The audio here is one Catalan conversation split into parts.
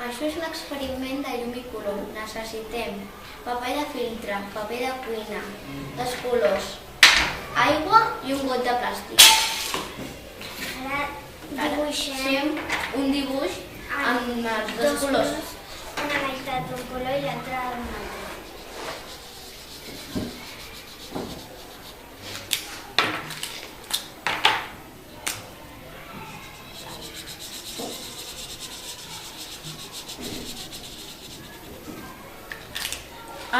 Això és l'experiment de llum i color. Necessitem paper de filtre, paper de cuina, dos colors, aigua i un got de plàstic. Ara dibuixem un dibuix amb els dos colors. Una meitat d'un color i l'altra d'un altre.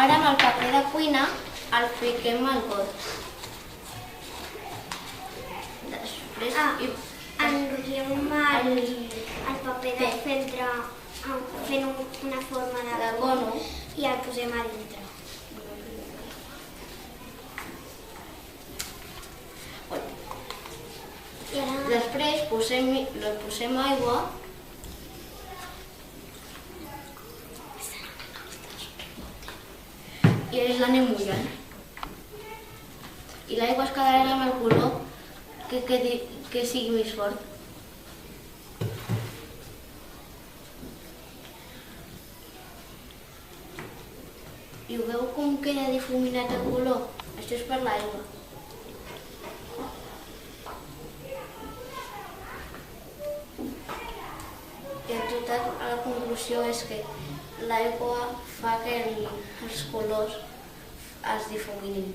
Ara amb el paper de cuina el fiquem al got. Després enrotllem el paper de feltre fent una forma de cono i el posem a dintre. Després posem aigua i l'anem mullant. I l'aigua es quedarà amb el color que sigui més fort. I ho veu com queda difuminat el color? Això és per l'aigua. I en total la conclusió és que l'aigua fa que els colors es difuminin.